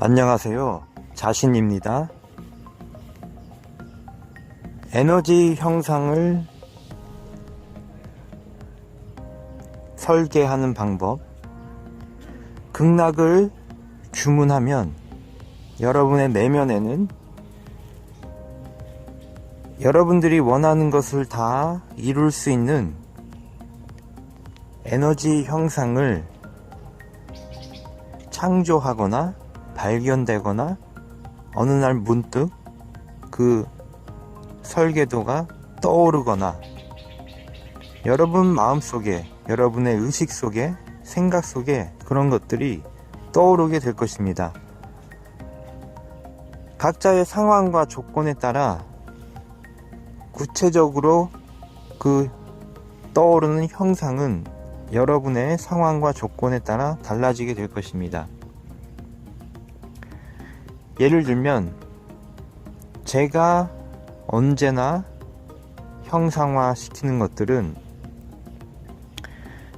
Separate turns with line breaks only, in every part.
안녕하세요. 자신입니다. 에너지 형상을 설계하는 방법. 극락을 주문하면 여러분의 내면에는 여러분들이 원하는 것을 다 이룰 수 있는 에너지 형상을 창조하거나 발견되거나 어느 날 문득 그 설계도가 떠오르거나 여러분 마음속에, 여러분의 의식 속에, 생각 속에 그런 것들이 떠오르게 될 것입니다. 각자의 상황과 조건에 따라 구체적으로 그 떠오르는 형상은 여러분의 상황과 조건에 따라 달라지게 될 것입니다. 예를 들면 제가 언제나 형상화 시키는 것들은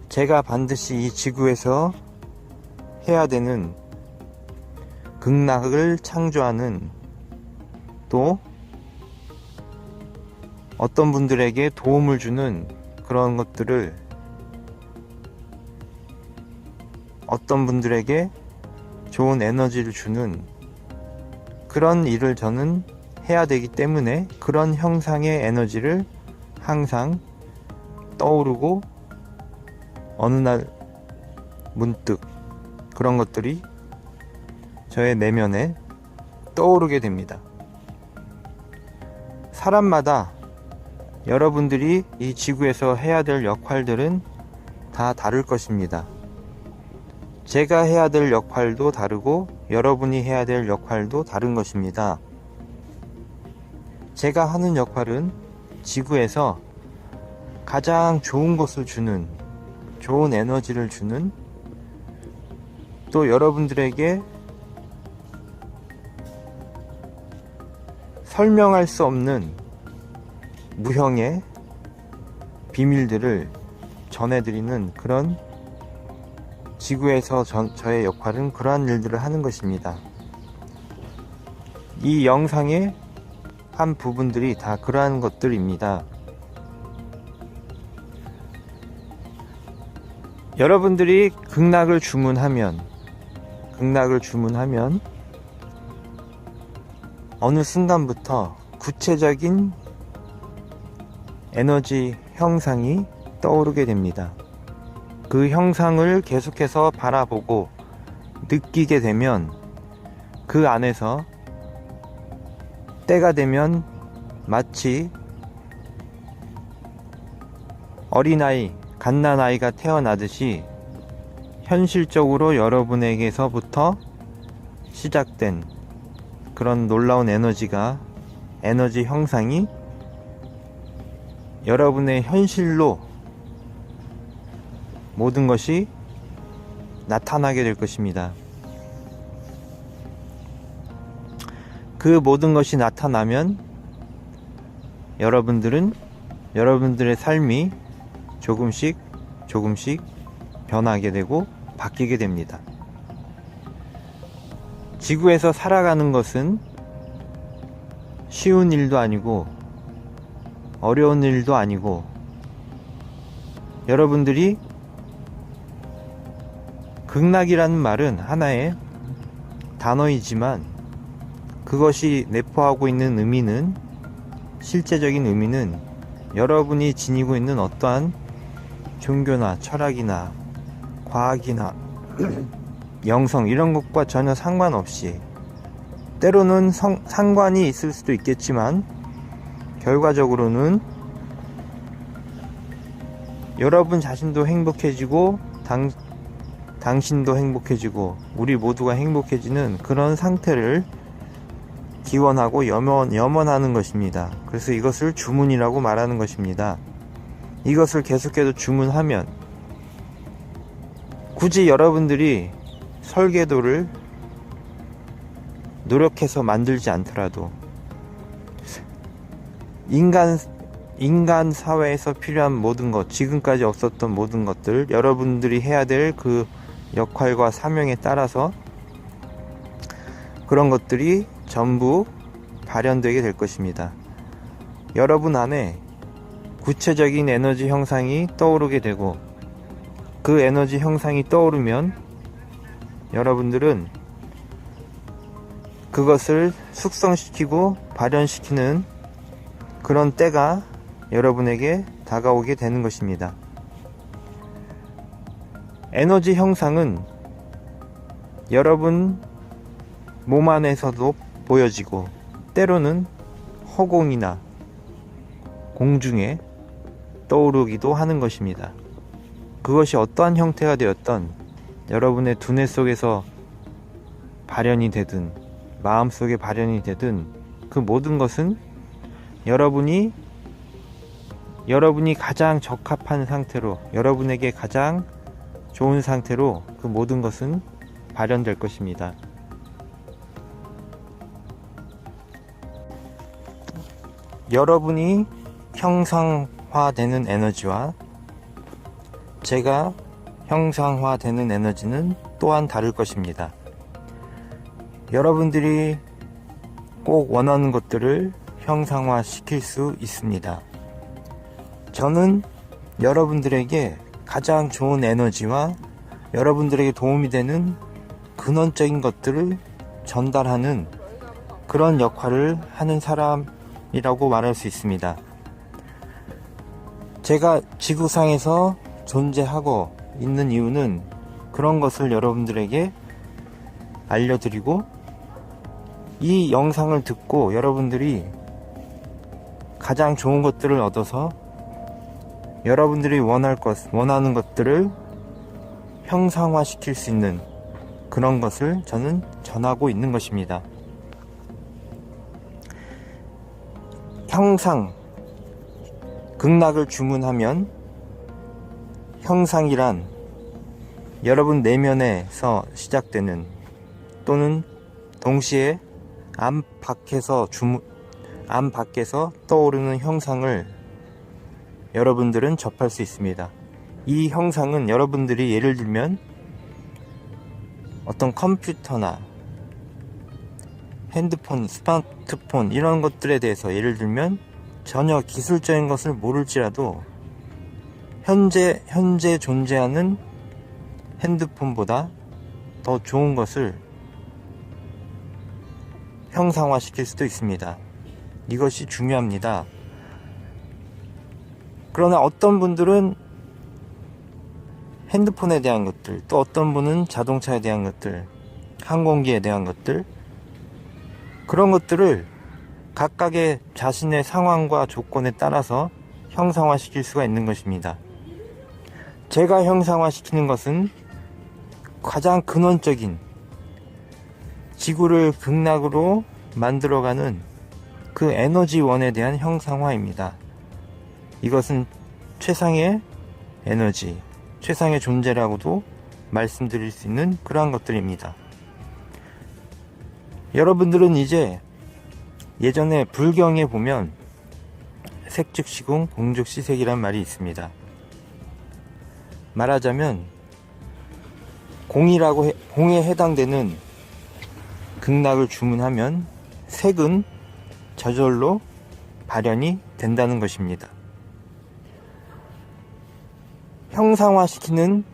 제가 반드시 이 지구에서 해야 되는 극락을 창조하는, 또 어떤 분들에게 도움을 주는 그런 것들을, 어떤 분들에게 좋은 에너지를 주는 그런 일을 저는 해야 되기 때문에 그런 형상의 에너지를 항상 떠오르고 어느 날 문득 그런 것들이 저의 내면에 떠오르게 됩니다. 사람마다 여러분들이 이 지구에서 해야 될 역할들은 다 다를 것입니다. 제가 해야 될 역할도 다르고 여러분이 해야 될 역할도 다른 것입니다. 제가 하는 역할은 지구에서 가장 좋은 것을 주는, 좋은 에너지를 주는, 또 여러분들에게 설명할 수 없는 무형의 비밀들을 전해드리는 그런, 지구에서 저의 역할은 그러한 일들을 하는 것입니다. 이 영상의 한 부분들이 다 그러한 것들입니다. 여러분들이 극락을 주문하면 어느 순간부터 구체적인 에너지 형상이 떠오르게 됩니다. 그 형상을 계속해서 바라보고 느끼게 되면 그 안에서 때가 되면 마치 어린아이, 갓난아이가 태어나듯이 현실적으로 여러분에게서부터 시작된 그런 놀라운 에너지 형상이 여러분의 현실로 모든 것이 나타나게 될 것입니다. 그 모든 것이 나타나면 여러분들은 여러분들의 삶이 조금씩 변하게 되고 바뀌게 됩니다. 지구에서 살아가는 것은 쉬운 일도 아니고 어려운 일도 아니고, 여러분들이 극락이라는 말은 하나의 단어이지만 그것이 내포하고 있는 의미는, 실제적인 의미는 여러분이 지니고 있는 어떠한 종교나 철학이나 과학이나 영성 이런 것과 전혀 상관없이, 때로는 상관이 있을 수도 있겠지만 결과적으로는 여러분 자신도 행복해지고 당신도 행복해지고 우리 모두가 행복해지는 그런 상태를 기원하고 염원하는 것입니다. 그래서 이것을 주문이라고 말하는 것입니다. 이것을 계속해서 주문하면 굳이 여러분들이 설계도를 노력해서 만들지 않더라도 인간 사회에서 필요한 모든 것, 지금까지 없었던 모든 것들, 여러분들이 해야 될 그 역할과 사명에 따라서 그런 것들이 전부 발현되게 될 것입니다. 여러분 안에 구체적인 에너지 형상이 떠오르게 되고, 그 에너지 형상이 떠오르면 여러분들은 그것을 숙성시키고 발현시키는 그런 때가 여러분에게 다가오게 되는 것입니다. 에너지 형상은 여러분 몸 안에서도 보여지고, 때로는 허공이나 공중에 떠오르기도 하는 것입니다. 그것이 어떠한 형태가 되었던 여러분의 두뇌 속에서 발현이 되든 마음속에 발현이 되든, 그 모든 것은 여러분이 가장 적합한 상태로, 여러분에게 가장 좋은 상태로 그 모든 것은 발현될 것입니다. 여러분이 형상화되는 에너지와 제가 형상화되는 에너지는 또한 다를 것입니다. 여러분들이 꼭 원하는 것들을 형상화시킬 수 있습니다. 저는 여러분들에게 가장 좋은 에너지와 여러분들에게 도움이 되는 근원적인 것들을 전달하는 그런 역할을 하는 사람이라고 말할 수 있습니다. 제가 지구상에서 존재하고 있는 이유는 그런 것을 여러분들에게 알려드리고, 이 영상을 듣고 여러분들이 가장 좋은 것들을 얻어서 여러분들이 원하는 것들을 형상화시킬 수 있는 그런 것을 저는 전하고 있는 것입니다. 극락을 주문하면, 형상이란 여러분 내면에서 시작되는, 또는 동시에 암 밖에서 떠오르는 형상을 여러분들은 접할 수 있습니다. 이 형상은 여러분들이 예를 들면 어떤 컴퓨터나 핸드폰, 스마트폰 이런 것들에 대해서 예를 들면 전혀 기술적인 것을 모를지라도 현재 존재하는 핸드폰보다 더 좋은 것을 형상화시킬 수도 있습니다. 이것이 중요합니다. 그러나 어떤 분들은 핸드폰에 대한 것들, 또 어떤 분은 자동차에 대한 것들, 항공기에 대한 것들, 그런 것들을 각각의 자신의 상황과 조건에 따라서 형상화시킬 수가 있는 것입니다. 제가 형상화시키는 것은 가장 근원적인 지구를 극락으로 만들어가는 그 에너지원에 대한 형상화입니다. 이것은 최상의 에너지, 최상의 존재라고도 말씀드릴 수 있는 그러한 것들입니다. 여러분들은 이제 예전에 불경에 보면 색즉시공 공즉시색이란 말이 있습니다. 말하자면 공에 해당되는 극락을 주문하면 색은 저절로 발현이 된다는 것입니다. 형상화시키는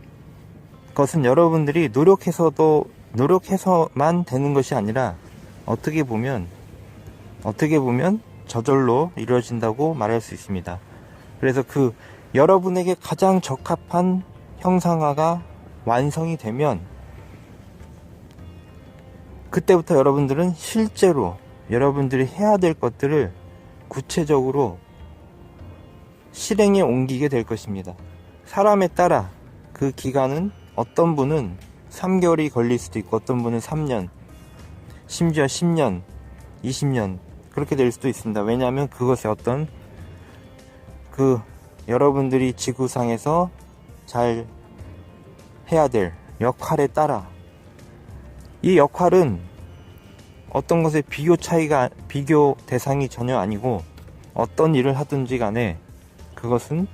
것은 여러분들이 노력해서만 되는 것이 아니라 어떻게 보면 저절로 이루어진다고 말할 수 있습니다. 그래서 여러분에게 가장 적합한 형상화가 완성이 되면 그때부터 여러분들은 실제로 여러분들이 해야 될 것들을 구체적으로 실행에 옮기게 될 것입니다. 사람에 따라 그 기간은 어떤 분은 3개월이 걸릴 수도 있고 어떤 분은 3년, 심지어 10년, 20년 그렇게 될 수도 있습니다. 왜냐하면 그것의 어떤 여러분들이 지구상에서 잘 해야 될 역할에 따라, 이 역할은 어떤 것의 비교 대상이 전혀 아니고 어떤 일을 하든지 간에 그것은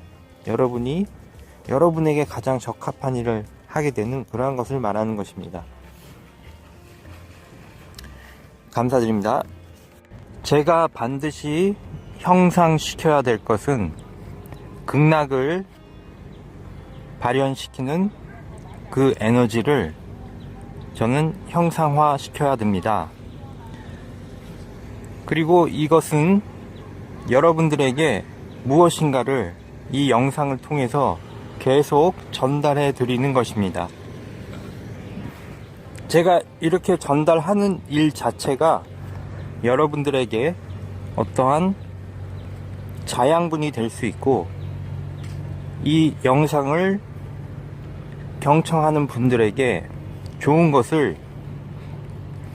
여러분에게 가장 적합한 일을 하게 되는 그러한 것을 말하는 것입니다. 감사드립니다. 제가 반드시 형상시켜야 될 것은 극락을 발현시키는 그 에너지를 저는 형상화 시켜야 됩니다. 그리고 이것은 여러분들에게 무엇인가를 이 영상을 통해서 계속 전달해 드리는 것입니다. 제가 이렇게 전달하는 일 자체가 여러분들에게 어떠한 자양분이 될 수 있고, 이 영상을 경청하는 분들에게 좋은 것을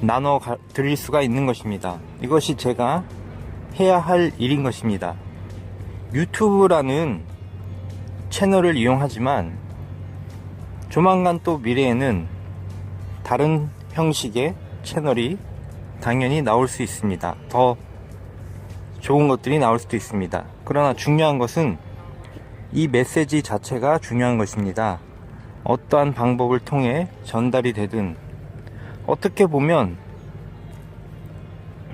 나눠 드릴 수가 있는 것입니다. 이것이 제가 해야 할 일인 것입니다. 유튜브라는 채널을 이용하지만 조만간 또 미래에는 다른 형식의 채널이 당연히 나올 수 있습니다. 더 좋은 것들이 나올 수도 있습니다. 그러나 중요한 것은 이 메시지 자체가 중요한 것입니다. 어떠한 방법을 통해 전달이 되든, 어떻게 보면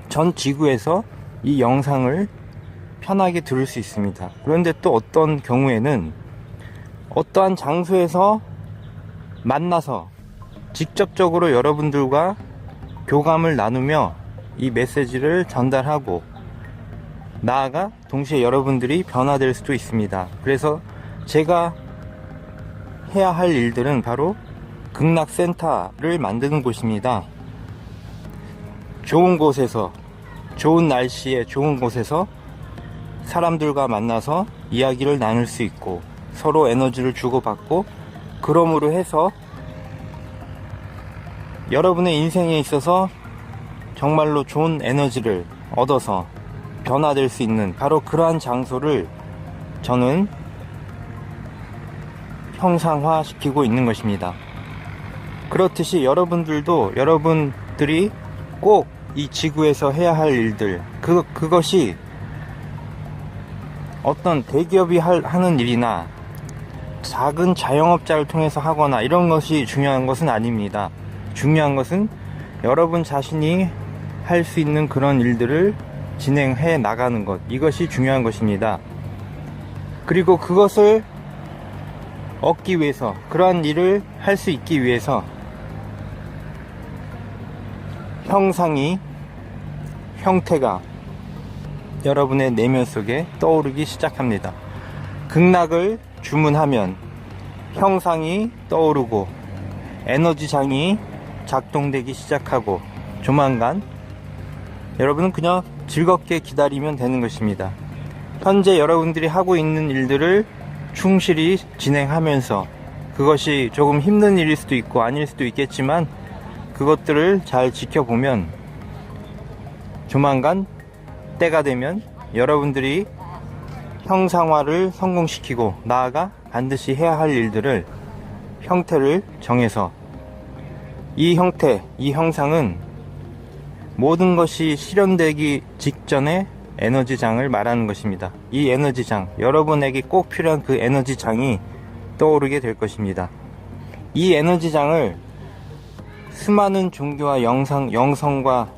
전 지구에서 이 영상을 편하게 들을 수 있습니다. 그런데 또 어떤 경우에는 어떠한 장소에서 만나서 직접적으로 여러분들과 교감을 나누며 이 메시지를 전달하고, 나아가 동시에 여러분들이 변화될 수도 있습니다. 그래서 제가 해야 할 일들은 바로 극락센터를 만드는 곳입니다. 좋은 곳에서, 좋은 날씨에 좋은 곳에서 사람들과 만나서 이야기를 나눌 수 있고, 서로 에너지를 주고받고, 그러므로 해서 여러분의 인생에 있어서 정말로 좋은 에너지를 얻어서 변화될 수 있는 바로 그러한 장소를 저는 형상화 시키고 있는 것입니다. 그렇듯이 여러분들이 꼭 이 지구에서 해야 할 일들, 그것이 어떤 대기업이 하는 일이나 작은 자영업자를 통해서 하거나 이런 것이 중요한 것은 아닙니다. 중요한 것은 여러분 자신이 할 수 있는 그런 일들을 진행해 나가는 것, 이것이 중요한 것입니다. 그리고 그것을 얻기 위해서, 그러한 일을 할 수 있기 위해서 형태가 여러분의 내면 속에 떠오르기 시작합니다. 극락을 주문하면 형상이 떠오르고 에너지장이 작동되기 시작하고, 조만간 여러분은 그냥 즐겁게 기다리면 되는 것입니다. 현재 여러분들이 하고 있는 일들을 충실히 진행하면서, 그것이 조금 힘든 일일 수도 있고 아닐 수도 있겠지만 그것들을 잘 지켜보면 조만간 때가 되면 여러분들이 형상화를 성공시키고, 나아가 반드시 해야 할 일들을 형태를 정해서, 이 형상은 모든 것이 실현되기 직전의 에너지장을 말하는 것입니다. 이 에너지장, 여러분에게 꼭 필요한 그 에너지장이 떠오르게 될 것입니다. 이 에너지장을 수많은 종교와 영성과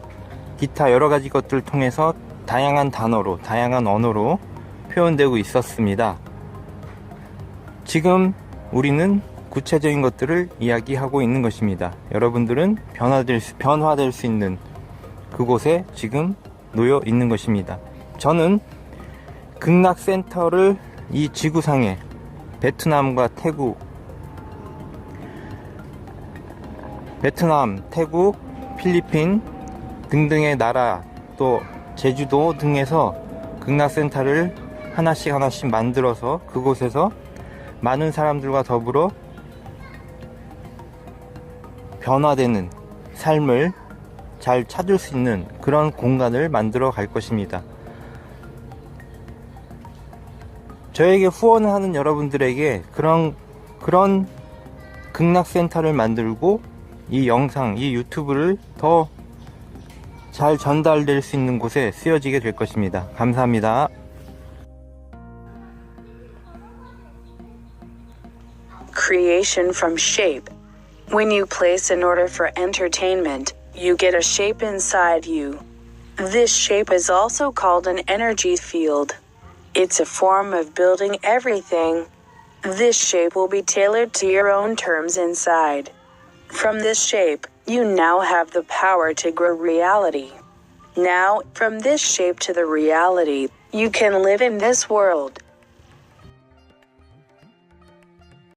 기타 여러가지 것들을 통해서 다양한 단어로, 다양한 언어로 표현되고 있었습니다. 지금 우리는 구체적인 것들을 이야기하고 있는 것입니다. 여러분들은 변화될 수 있는 그곳에 지금 놓여 있는 것입니다. 저는 극락센터를 이 지구상에 베트남, 태국, 필리핀 등등의 나라, 또 제주도 등에서 극락센터를 하나씩 만들어서 그곳에서 많은 사람들과 더불어 변화되는 삶을 잘 찾을 수 있는 그런 공간을 만들어 갈 것입니다. 저에게 후원을 하는 여러분들에게 그런 극락센터를 만들고, 이 영상, 이 유튜브를 더 잘 전달될 수 있는 곳에 쓰여지게 될 것입니다. 감사합니다.
Creation from shape. When you place an order for entertainment, you get a shape inside you. This shape is also called an energy field. It's a form of building everything. This shape will be tailored to your own terms inside. From this shape, you now have the power to grow reality. Now, from this shape to the reality, you can live in this world.